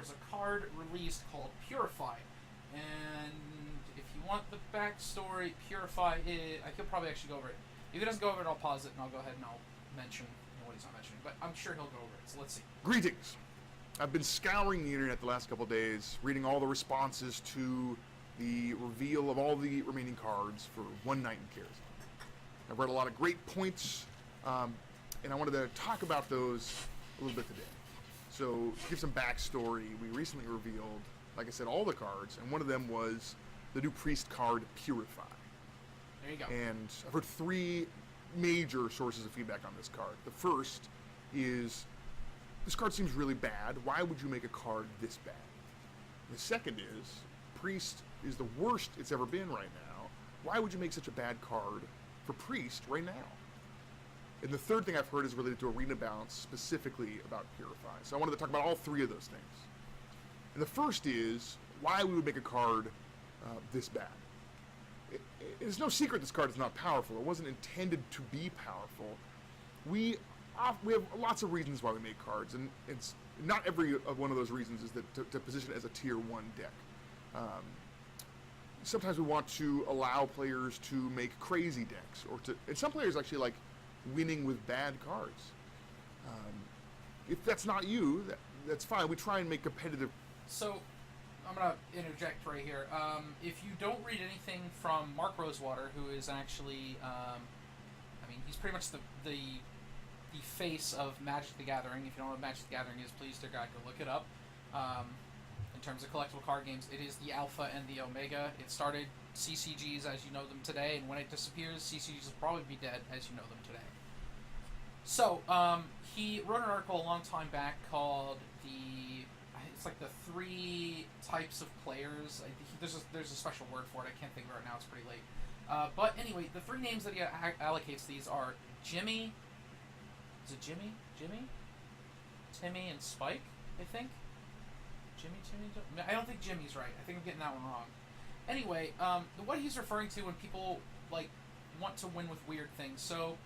was a card released called Purify. And if you want the backstory, Purify is... I could probably actually go over it. If he doesn't go over it, I'll pause it and I'll go ahead and I'll mention what he's not mentioning. But I'm sure he'll go over it, so let's see. Greetings. I've been scouring the internet the last couple of days, reading all the responses to the reveal of all the remaining cards for One Night in Cares. I've read a lot of great points, and I wanted to talk about those a little bit today. So, to give some backstory, we recently revealed, like I said, all the cards, and one of them was the new Priest card, Purify. There you go. And I've heard three major sources of feedback on this card. The first is, this card seems really bad. Why would you make a card this bad? The second is, Priest is the worst it's ever been right now. Why would you make such a bad card for Priest right now? And the third thing I've heard is related to Arena Balance, specifically about Purify. So I wanted to talk about all three of those things. And the first is why we would make a card this bad. It's no secret this card is not powerful. It wasn't intended to be powerful. We have lots of reasons why we make cards, and it's not every one of those reasons is that to position it as a tier 1 deck. Sometimes we want to allow players to make crazy decks, and some players actually like winning with bad cards. If that's not you, that's fine. We try and make competitive. So, I'm going to interject right here. If you don't read anything from Mark Rosewater, who is actually, he's pretty much the face of Magic the Gathering. If you don't know what Magic the Gathering is, please, dear God, go look it up. In terms of collectible card games, it is the alpha and the omega. It started CCGs as you know them today, and when it disappears, CCGs will probably be dead as you know them today. So, he wrote an article a long time back called it's like the 3 types of players. There's a special word for it. I can't think of it right now. It's pretty late. But anyway, the 3 names that he allocates these are Jimmy. Is it Jimmy? Timmy and Spike, I think. Timmy. I don't think Jimmy's right. I think I'm getting that one wrong. Anyway, what he's referring to when people want to win with weird things. So,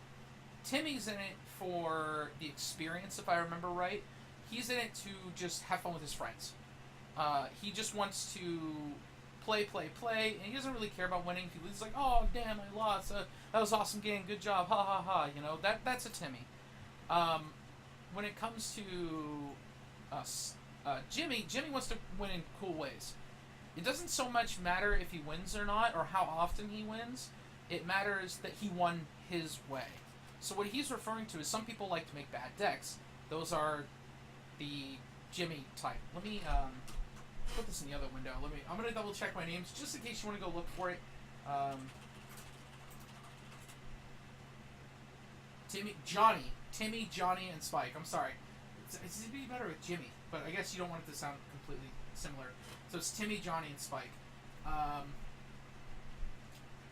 Timmy's in it for the experience, if I remember right. He's in it to just have fun with his friends. He just wants to play, and he doesn't really care about winning. He's like, oh, damn, I lost. That was an awesome game. Good job. Ha, ha, ha. You know, that's a Timmy. When it comes to Jimmy wants to win in cool ways. It doesn't so much matter if he wins or not, or how often he wins. It matters that he won his way. So what he's referring to is some people like to make bad decks. Those are the Jimmy type. Let me put this in the other window. I'm gonna double check my names just in case you want to go look for it. Timmy, Johnny, and Spike. I'm sorry. It'd be better with Jimmy, but I guess you don't want it to sound completely similar. So it's Timmy, Johnny, and Spike.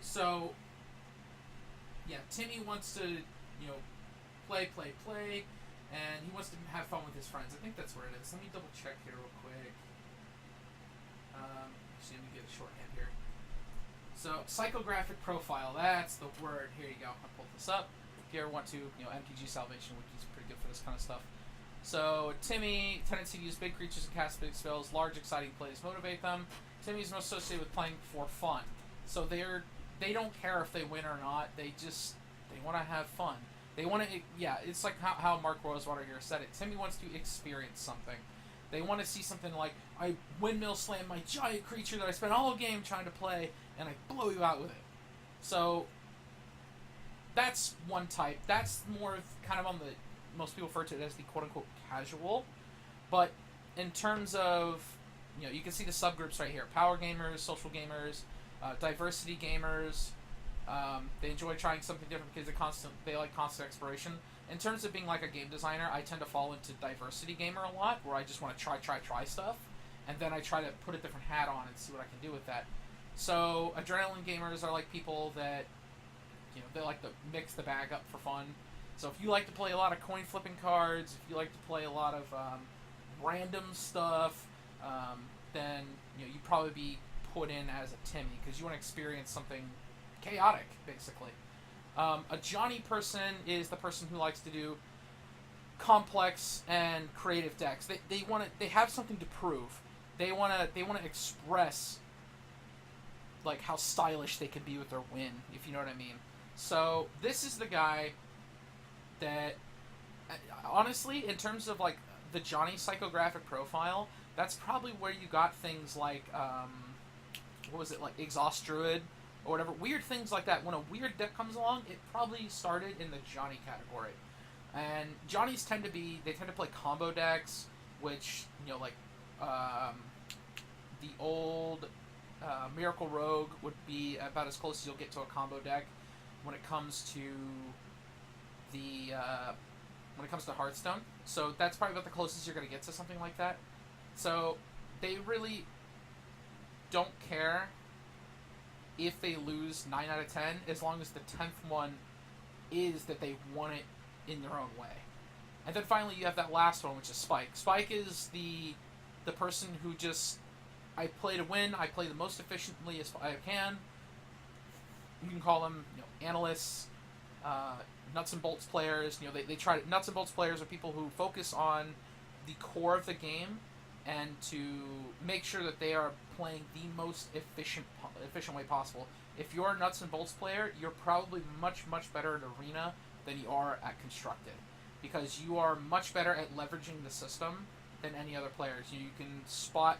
So yeah, Timmy wants to, play, and he wants to have fun with his friends. I think that's where it is. Let me double check here real quick. Let me get a shorthand here. So, psychographic profile, that's the word. Here you go. I'll pull this up. If you ever want to, MTG Salvation Wiki's pretty good for this kind of stuff. So, Timmy, tendency to use big creatures and cast big spells, large exciting plays motivate them. Timmy's most associated with playing for fun. So they don't care if they win or not. They want to have fun. They want to, it's like how Mark Rosewater here said it. Timmy wants to experience something. They want to see something like, I windmill slam my giant creature that I spent all game trying to play, and I blow you out with it. So, that's one type. That's more kind of on the, most people refer to it as the quote-unquote casual. But in terms of, you can see the subgroups right here. Power gamers, social gamers, diversity gamers. They enjoy trying something different because they like constant exploration. In terms of being like a game designer, I tend to fall into diversity gamer a lot, where I just want to try stuff, and then I try to put a different hat on and see what I can do with that. So adrenaline gamers are like people that, they like to mix the bag up for fun. So if you like to play a lot of coin flipping cards, if you like to play a lot of random stuff, then you'd probably be put in as a Timmy because you want to experience something chaotic, basically. A Johnny person is the person who likes to do complex and creative decks. They have something to prove. They wanna express like how stylish they can be with their win, if you know what I mean. So this is the guy that, honestly, in terms of like the Johnny psychographic profile, that's probably where you got things like what was it, like Exhaust Druid or whatever, weird things like that. When a weird deck comes along, it probably started in the Johnny category. And Johnnies tend to play combo decks, which, you know, like the old Miracle Rogue would be about as close as you'll get to a combo deck when it comes to the Hearthstone. So that's probably about the closest you're going to get to something like that. So they really don't care if they lose 9 out of 10, as long as the 10th one is that they won it in their own way. And then finally you have that last one, which is Spike. Spike is the person who just, I play to win, I play the most efficiently as I can. You can call them, you know, analysts, nuts and bolts players. You know, they try to, nuts and bolts players are people who focus on the core of the game and to make sure that they are playing the most efficient way possible. If you're a nuts and bolts player, you're probably much better at Arena than you are at Constructed, because you are much better at leveraging the system than any other players. You can spot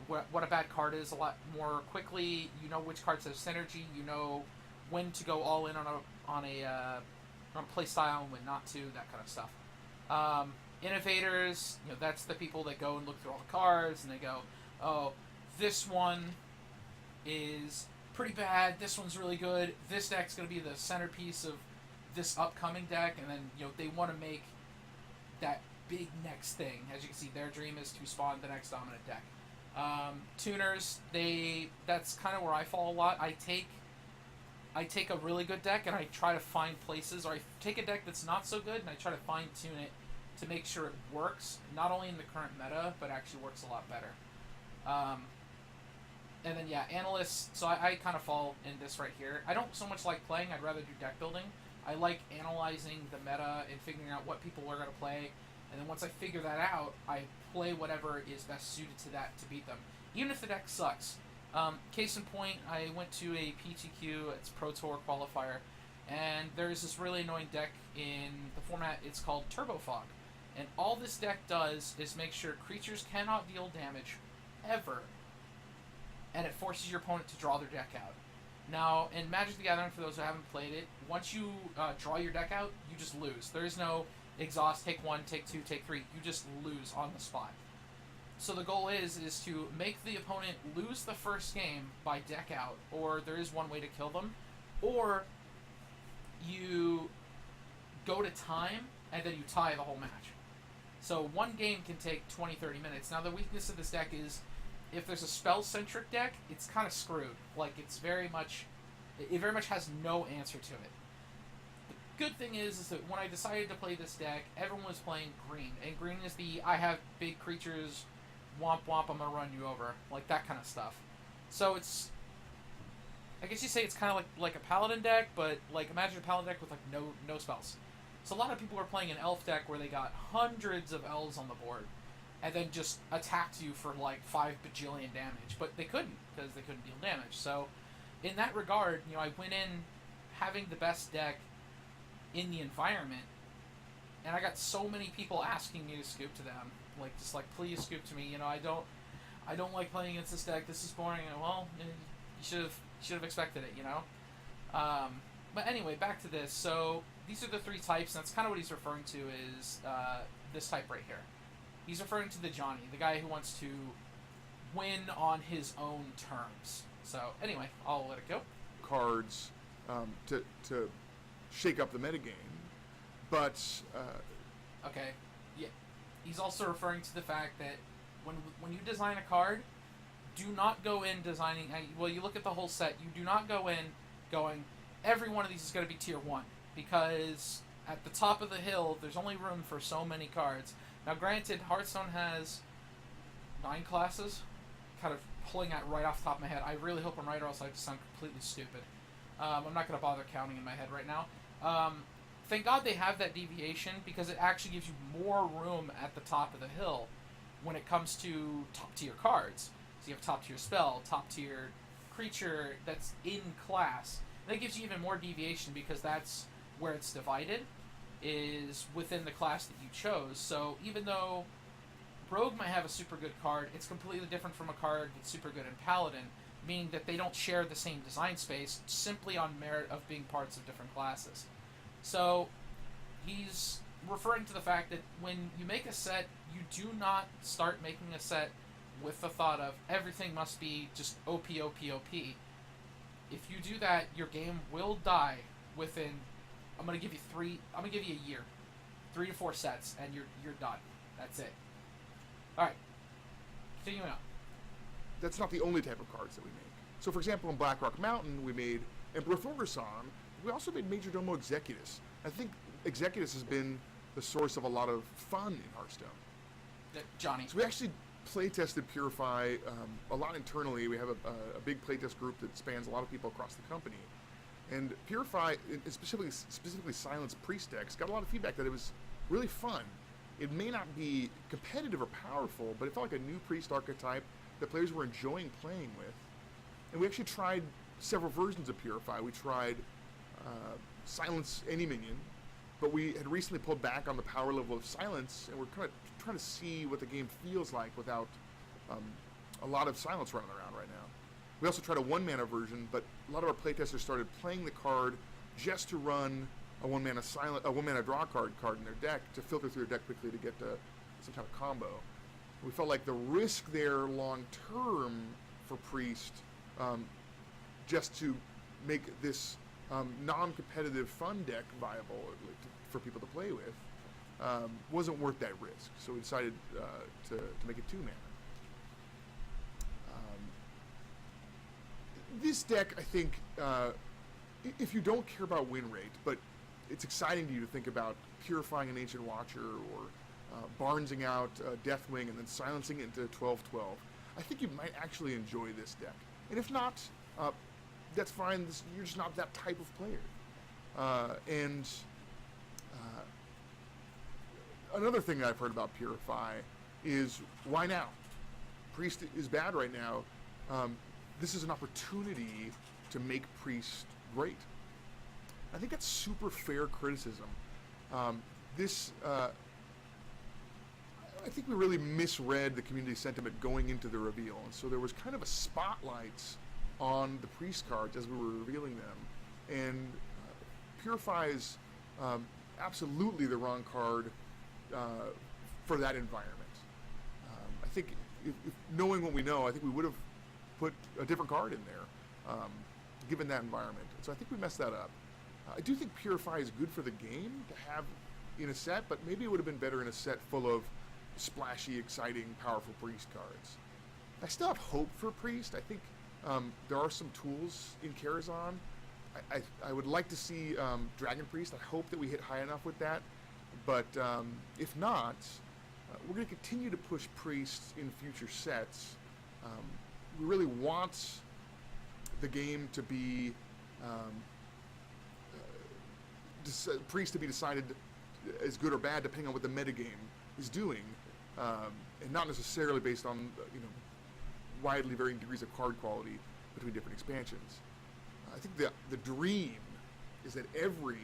what a bad card is a lot more quickly. You know which cards have synergy. You know when to go all in on a play style and when not to, that kind of stuff. Innovators, you know, that's the people that go and look through all the cards and they go, oh, this one is pretty bad, this one's really good, this deck's going to be the centerpiece of this upcoming deck, and then, you know, they want to make that big next thing. As you can see, their dream is to spawn the next dominant deck. Tuners, that's kind of where I fall a lot. I take a really good deck and I try to find places, or I take a deck that's not so good and I try to fine tune it to make sure it works, not only in the current meta, but actually works a lot better. And then, yeah, analysts, so I kind of fall in this right here. I don't so much like playing, I'd rather do deck building. I like analyzing the meta and figuring out what people are going to play, and then once I figure that out, I play whatever is best suited to that to beat them, even if the deck sucks. Case in point, I went to a PTQ, it's Pro Tour qualifier, and there's this really annoying deck in the format, it's called Turbo Fog. And all this deck does is make sure creatures cannot deal damage, ever, and it forces your opponent to draw their deck out. Now, in Magic the Gathering, for those who haven't played it, once you draw your deck out, you just lose. There is no exhaust, take 1, take 2, take 3. You just lose on the spot. So the goal is to make the opponent lose the first game by deck out, or there is one way to kill them, or you go to time, and then you tie the whole match. So one game can take 20-30 minutes. Now the weakness of this deck is, if there's a spell-centric deck, it's kind of screwed. Like, it very much has no answer to it. The good thing is that when I decided to play this deck, everyone was playing green. And green is the, I have big creatures, womp womp, I'm gonna run you over. Like, that kind of stuff. So it's, I guess you say it's kind of like a paladin deck, but like, imagine a paladin deck with like no spells. So a lot of people are playing an elf deck where they got hundreds of elves on the board, and then just attacked you for like 5 bajillion damage. But they couldn't, because they couldn't deal damage. So in that regard, you know, I went in having the best deck in the environment, and I got so many people asking me to scoop to them. Like, just like, please scoop to me, you know, I don't like playing against this deck, this is boring. And, well, you should have expected it, you know? But anyway, back to this. So these are the 3 types, and that's kind of what he's referring to is this type right here. He's referring to the Johnny, the guy who wants to win on his own terms. So anyway, I'll let it go. Cards to shake up the metagame, but okay, yeah. He's also referring to the fact that when you design a card, do not go in designing. Well, you look at the whole set. You do not go in going, every one of these is going to be tier 1, because at the top of the hill, there's only room for so many cards. Now, granted, Hearthstone has 9 classes. Kind of pulling that right off the top of my head. I really hope I'm right, or else I just sound completely stupid. I'm not going to bother counting in my head right now. thank God they have that deviation, because it actually gives you more room at the top of the hill when it comes to top tier cards. So you have top tier spell, top tier creature that's in class. That gives you even more deviation, because that's where it's divided, is within the class that you chose. So even though Rogue might have a super good card, it's completely different from a card that's super good in Paladin, meaning that they don't share the same design space simply on merit of being parts of different classes. So he's referring to the fact that when you make a set, you do not start making a set with the thought of everything must be just OP, OP, OP. If you do that, your game will die within, I'm gonna give you a year. 3 to 4 sets, and you're done. That's it. Alright. Continuing on. That's not the only type of cards that we make. So, for example, in Blackrock Mountain, we made Emperor Thorgerson. We also made Majordomo Executus. I think Executus has been the source of a lot of fun in Hearthstone. Johnny. So we actually play-tested Purify a lot internally. We have a big playtest group that spans a lot of people across the company. And Purify, specifically Silence Priest decks, got a lot of feedback that it was really fun. It may not be competitive or powerful, but it felt like a new Priest archetype that players were enjoying playing with. And we actually tried several versions of Purify. We tried Silence any minion, but we had recently pulled back on the power level of Silence, and we're kind of trying to see what the game feels like without a lot of Silence running around right now. We also tried a 1-mana version, but a lot of our playtesters started playing the card just to run a 1-mana draw card in their deck to filter through their deck quickly to get to some kind of combo. We felt like the risk there long term for Priest, just to make this non-competitive fun deck viable for people to play with, wasn't worth that risk. So we decided to make it 2-mana. This deck, I think, if you don't care about win rate, but it's exciting to you to think about purifying an Ancient Watcher or Barnesing out Deathwing and then silencing it into 12-12, I think you might actually enjoy this deck. And if not, that's fine. You're just not that type of player. Another thing that I've heard about Purify is, why now? Priest is bad right now. This is an opportunity to make Priest great. I think that's super fair criticism. I think we really misread the community sentiment going into the reveal, and so there was kind of a spotlight on the Priest cards as we were revealing them, and Purify is absolutely the wrong card for that environment. I think if knowing what we know, I think we would have put a different card in there, given that environment. So I think we messed that up. I do think Purify is good for the game to have in a set, but maybe it would have been better in a set full of splashy, exciting, powerful Priest cards. I still have hope for Priest. I think there are some tools in Karazhan. I would like to see Dragon Priest. I hope that we hit high enough with that. But if not, we're going to continue to push Priest in future sets. We really want the game to be Priest to be decided as good or bad depending on what the metagame is doing, and not necessarily based on widely varying degrees of card quality between different expansions. I think the dream is that every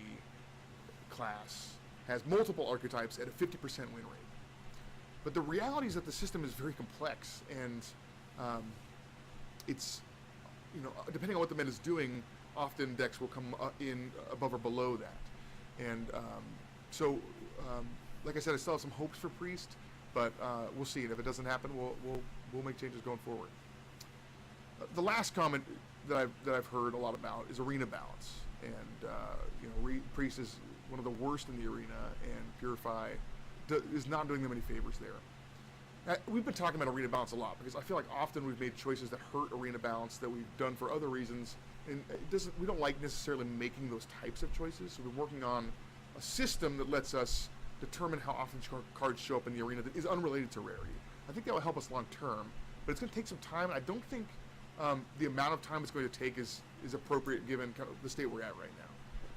class has multiple archetypes at a 50% win rate. But the reality is that the system is very complex, and it's, depending on what the meta is doing, often decks will come in above or below that. And so, like I said, I still have some hopes for Priest, but we'll see. And if it doesn't happen, we'll make changes going forward. The last comment that I've heard a lot about is arena balance, and Priest is one of the worst in the arena, and Purify is not doing them any favors there. We've been talking about arena balance a lot because I feel like often we've made choices that hurt arena balance that we've done for other reasons, and we don't like necessarily making those types of choices. So we're working on a system that lets us determine how often cards show up in the arena that is unrelated to rarity. I think that will help us long term, but it's going to take some time, and I don't think the amount of time it's going to take is appropriate given kind of the state we're at right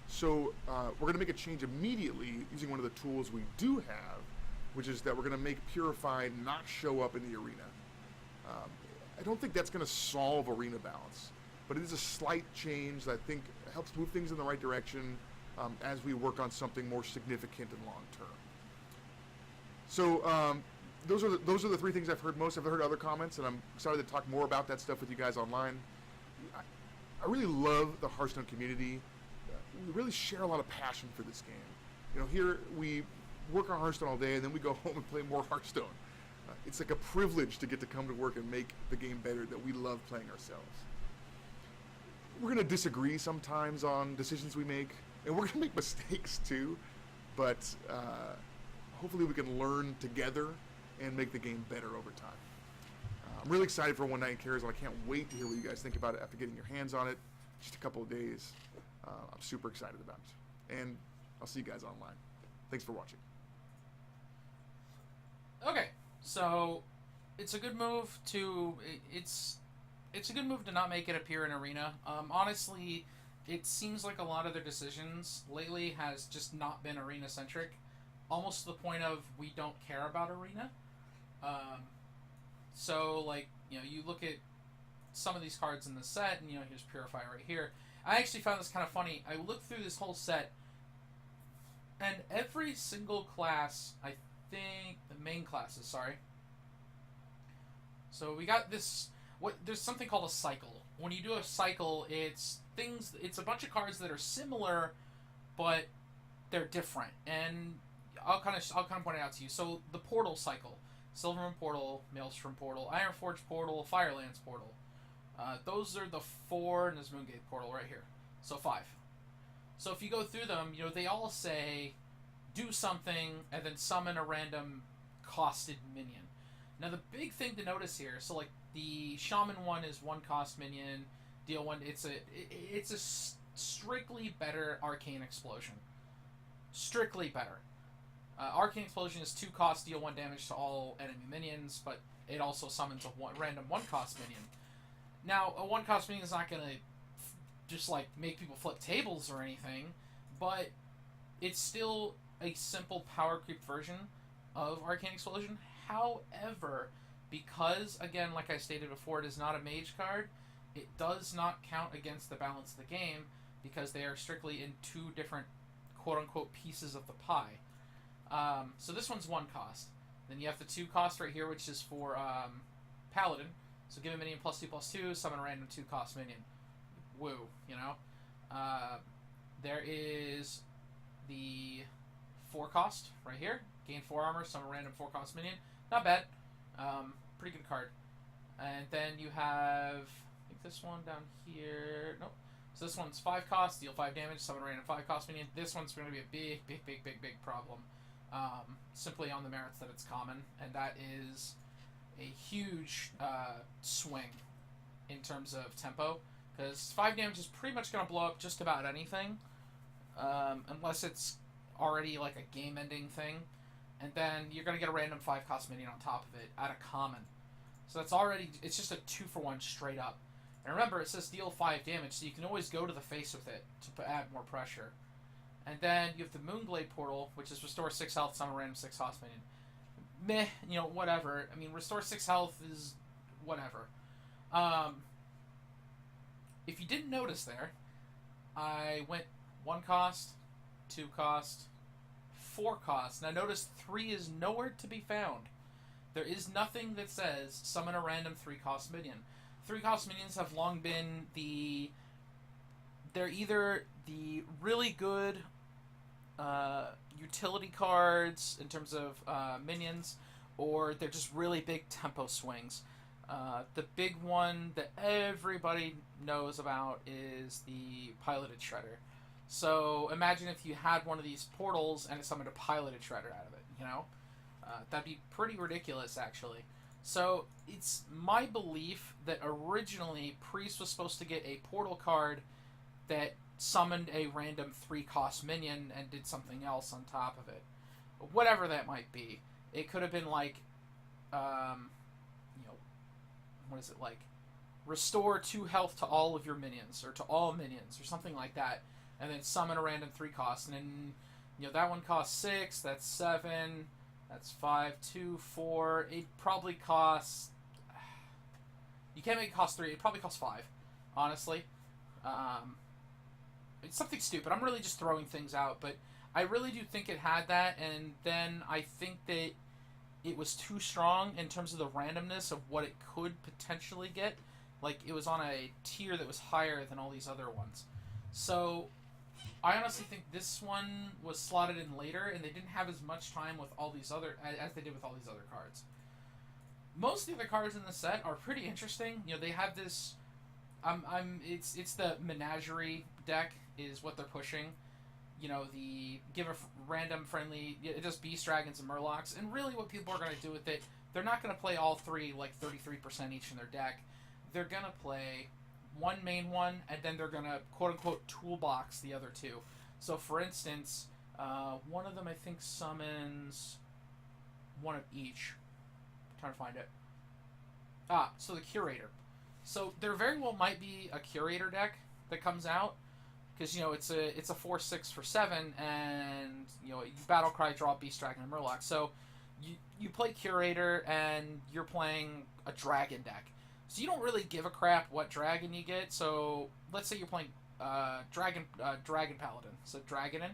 So we're going to make a change immediately using one of the tools we do have, which is that we're going to make Purify not show up in the arena. I don't think that's going to solve arena balance, but it is a slight change that I think helps move things in the right direction as we work on something more significant and long term. So those are the three things I've heard most. I've heard other comments, and I'm excited to talk more about that stuff with you guys online. I really love the Hearthstone community. We really share a lot of passion for this game. Here we work on Hearthstone all day, and then we go home and play more Hearthstone. It's like a privilege to get to come to work and make the game better that we love playing ourselves. We're going to disagree sometimes on decisions we make, and we're going to make mistakes too, but hopefully we can learn together and make the game better over time. I'm really excited for One Night in Carousel. I can't wait to hear what you guys think about it after getting your hands on it. Just a couple of days. I'm super excited about it. And I'll see you guys online. Thanks for watching. Okay, so it's a good move to it's a good move to not make it appear in Arena. Honestly, it seems like a lot of their decisions lately has just not been Arena centric, almost to the point of we don't care about Arena. So like you look at some of these cards in the set, and here's Purify right here. I actually found this kind of funny. I looked through this whole set, and every single class, I think the main classes, sorry. So we got this. There's something called a cycle. When you do a cycle, it's a bunch of cards that are similar, but they're different. And I'll kind of point it out to you. So the portal cycle: Silvermoon Portal, Maelstrom Portal, Ironforge Portal, Firelands Portal. Those are the 4, and there's Moongate Portal right here. So 5. So if you go through them, they all say, do something, and then summon a random costed minion. Now the big thing to notice here, so like the Shaman one is 1 cost minion, deal 1, it's a strictly better Arcane Explosion. Strictly better. Arcane Explosion is 2 cost, deal 1 damage to all enemy minions, but it also summons a random 1 cost minion. Now, a 1 cost minion is not going to just like make people flip tables or anything, but it's still a simple power creep version of Arcane Explosion. However, because, again, like I stated before, it is not a mage card, it does not count against the balance of the game because they are strictly in 2 different quote-unquote pieces of the pie. So this one's 1 cost. Then you have the 2 cost right here, which is for Paladin. So give a minion +2/+2, summon a random 2 cost minion. Woo, There is the 4 cost right here. Gain 4 armor, summon a random 4 cost minion. Not bad. Pretty good card. And then you have, I think this one down here. Nope. So this one's 5 cost, deal 5 damage, summon a random 5 cost minion. This one's going to be a big problem. Simply on the merits that it's common, and that is a huge swing in terms of tempo, because 5 damage is pretty much going to blow up just about anything, unless it's already like a game-ending thing, and then you're going to get a random 5 cost minion on top of it at a common. So that's already, it's just a 2-for-1 straight up. And remember, it says deal 5 damage, so you can always go to the face with it to add more pressure. And then you have the Moonglade Portal, which is restore 6 health, summon a random 6 cost minion. Meh, whatever. I mean, restore 6 health is whatever. If you didn't notice there, I went 1 cost, 2 cost, 4 cost. Now notice 3 is nowhere to be found. There is nothing that says summon a random 3 cost minion. 3 cost minions have long been they're either the really good utility cards in terms of minions, or they're just really big tempo swings. The big one that everybody knows about is the Piloted Shredder. So imagine if you had one of these portals and it summoned a Piloted Shredder out of it, that'd be pretty ridiculous, actually. So it's my belief that originally Priest was supposed to get a portal card that summoned a random 3 cost minion and did something else on top of it. Whatever that might be. It could have been like, what is it like? Restore 2 health to all of your minions, or to all minions, or something like that. and then summon a random 3 cost, and then that one costs 6. That's 7. That's 5, 2, 4. It probably costs. You can't make it cost 3. It probably costs 5, honestly. It's something stupid. I'm really just throwing things out, but I really do think it had that, and then I think that it was too strong in terms of the randomness of what it could potentially get. Like, it was on a tier that was higher than all these other ones. So, I honestly think this one was slotted in later, and they didn't have as much time with all these other as they did with all these other cards. Most of the other cards in the set are pretty interesting. They have this. It's the Menagerie deck is what they're pushing. The give a random friendly. It does Beast Dragons and Murlocs, and really what people are going to do with it, they're not going to play all 3 like 33% each in their deck. They're going to play one main one, and then they're going to quote-unquote toolbox the other 2. So, for instance, one of them I think summons one of each. I'm trying to find it. So the Curator. So there very well might be a Curator deck that comes out, because it's a 4/6 for 7, and you battle cry, draw Beast Dragon and Murloc. So you play Curator, and you're playing a dragon deck. So you don't really give a crap what dragon you get. So let's say you're playing dragon paladin, so Dragonin,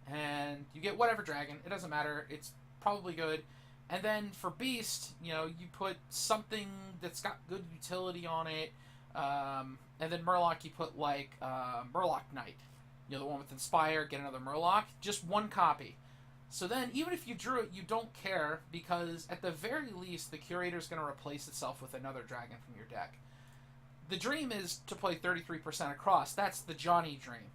and you get whatever dragon. It doesn't matter. It's probably good. And then for Beast, you put something that's got good utility on it. And then Murloc, you put like Murloc Knight. The one with Inspire, get another Murloc. Just one copy. So then, even if you drew it, you don't care, because at the very least, the Curator's going to replace itself with another dragon from your deck. The dream is to play 33% across. That's the Johnny dream.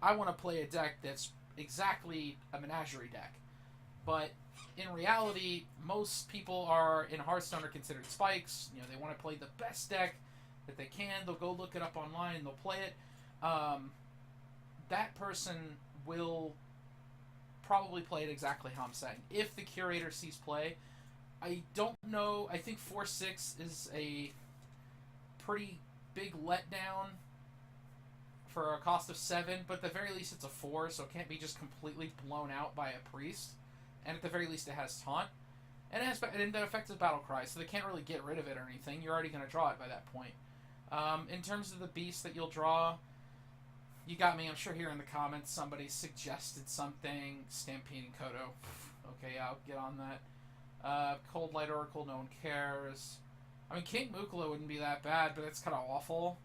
I want to play a deck that's exactly a Menagerie deck. But in reality, most people in Hearthstone are considered spikes. They want to play the best deck that they can. They'll go look it up online and they'll play it. That person will probably play it exactly how I'm saying. If the Curator sees play, I don't know. I think 4/6 is a pretty big letdown for a cost of 7, but at the very least it's a 4, so it can't be just completely blown out by a priest. And at the very least it has taunt, and it affects the battle cry, so they can't really get rid of it or anything. You're already going to draw it by that point. In terms of the beast that you'll draw, you got me. I'm sure here in the comments somebody suggested something. Stampede and Kodo. Okay, yeah, I'll get on that. Cold Light Oracle, no one cares. I mean, King Mukula wouldn't be that bad, but it's kind of awful.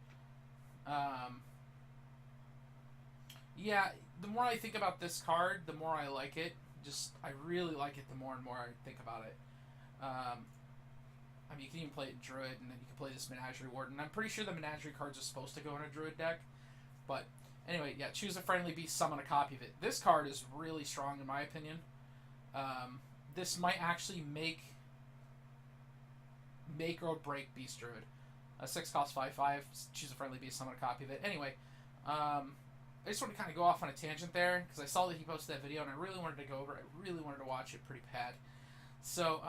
Yeah, the more I think about this card, the more I like it. I really like it the more and more I think about it. I mean, you can even play it in Druid, and then you can play this Menagerie Warden. I'm pretty sure the Menagerie cards are supposed to go in a Druid deck. But, anyway, yeah, choose a friendly beast, summon a copy of it. This card is really strong, in my opinion. This might actually make or break Beast Druid. A 6 cost 5/5, choose a friendly beast, summon a copy of it. Anyway, I just want to kind of go off on a tangent there, because I saw that he posted that video, and I really wanted to go over it. I really wanted to watch it pretty bad. So,